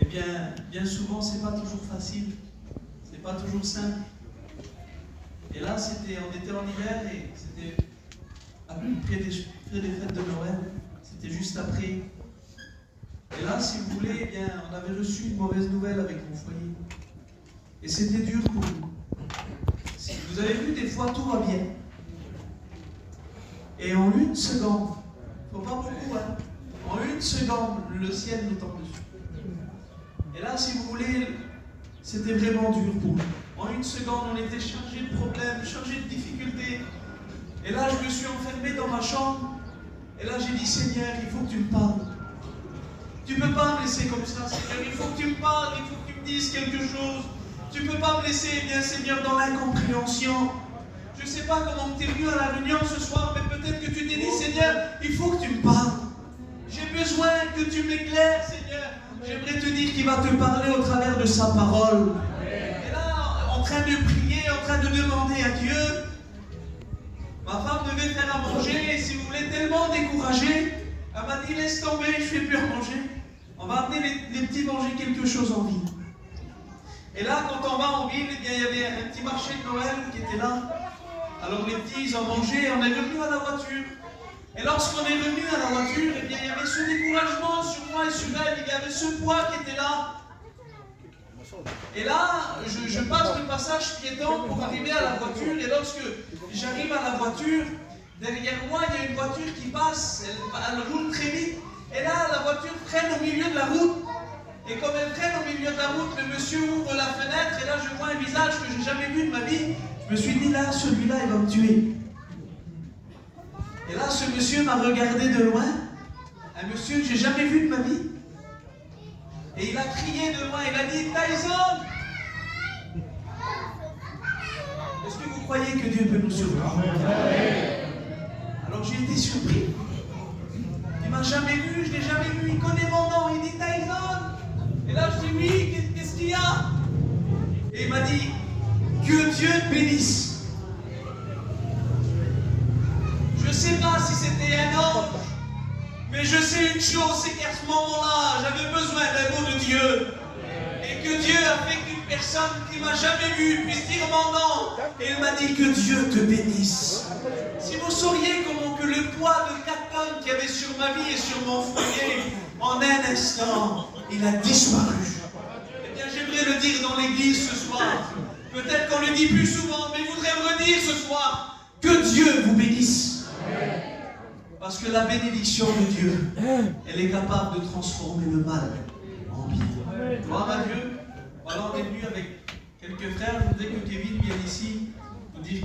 Eh bien souvent, c'est pas toujours facile, c'est pas toujours simple. Et là, on était en hiver et c'était près des fêtes de Noël, c'était juste après. Et là, si vous voulez, eh bien, on avait reçu une mauvaise nouvelle avec mon foyer. Et c'était dur pour nous. Vous avez vu, des fois, tout va bien. Et en une seconde, faut pas beaucoup, hein, en une seconde, le ciel nous tombe dessus. Et là, si vous voulez, c'était vraiment dur pour nous. En une seconde, on était chargé de problèmes, chargé de difficultés. Et là, je me suis enfermé dans ma chambre. Et là, j'ai dit, Seigneur, il faut que tu me parles. Tu ne peux pas me laisser comme ça, Seigneur. Il faut que tu me parles, il faut que tu me dises quelque chose. Tu ne peux pas me laisser, bien Seigneur, dans l'incompréhension. Je ne sais pas comment tu es venu à la réunion ce soir, mais peut-être que tu t'es dit, Seigneur, il faut que tu me parles. J'ai besoin que tu m'éclaires, Seigneur. J'aimerais te dire qu'il va te parler au travers de sa parole. Et là, en train de prier, en train de demander à Dieu, ma femme devait faire à manger, et si vous voulez, tellement découragée, elle m'a dit, laisse tomber, je ne fais plus à manger. On va amener les petits manger quelque chose en ville. Et là, quand on va en ville, eh bien, il y avait un petit marché de Noël qui était là. Alors les petits, ils ont mangé, et on est revenu à la voiture. Et lorsqu'on est revenu à la voiture, eh bien, il y avait ce découragement sur moi et sur elle, il y avait ce poids qui était là. Et là, je passe le passage piéton pour arriver à la voiture, et lorsque j'arrive à la voiture, derrière moi, il y a une voiture qui passe, elle roule très vite, et là, la voiture freine au milieu de la route. Et comme elle freine au milieu de la route, le monsieur ouvre la fenêtre, et là, je vois un visage que je n'ai jamais vu de ma vie. Je me suis dit, là, celui-là, il va me tuer. Et là, ce monsieur m'a regardé de loin, un monsieur que je n'ai jamais vu de ma vie. Et il a crié de loin, il a dit, Tyson! Est-ce que vous croyez que Dieu peut nous surprendre? Alors j'ai été surpris. Il ne m'a jamais vu, je ne l'ai jamais vu, il connaît mon nom, il dit Tyson! Et là je dis, oui, qu'est-ce qu'il y a? Et il m'a dit, que Dieu te bénisse. Je ne sais pas si c'était un ange, mais je sais une chose, c'est qu'à ce moment-là, j'avais besoin d'un mot de Dieu. Et que Dieu a fait qu'une personne qui ne m'a jamais vu puisse dire mon nom. Et il m'a dit que Dieu te bénisse. Si vous sauriez comment que le poids de 4 tonnes qu'il y avait sur ma vie et sur mon foyer, en un instant, il a disparu. Eh bien, j'aimerais le dire dans l'église ce soir. Peut-être qu'on le dit plus souvent, mais je voudrais me redire ce soir que Dieu vous bénisse. Parce que la bénédiction de Dieu, elle est capable de transformer le mal en bien. Gloire à Dieu. Voilà, on est venu avec quelques frères. Je voudrais que Kevin vienne ici nous dire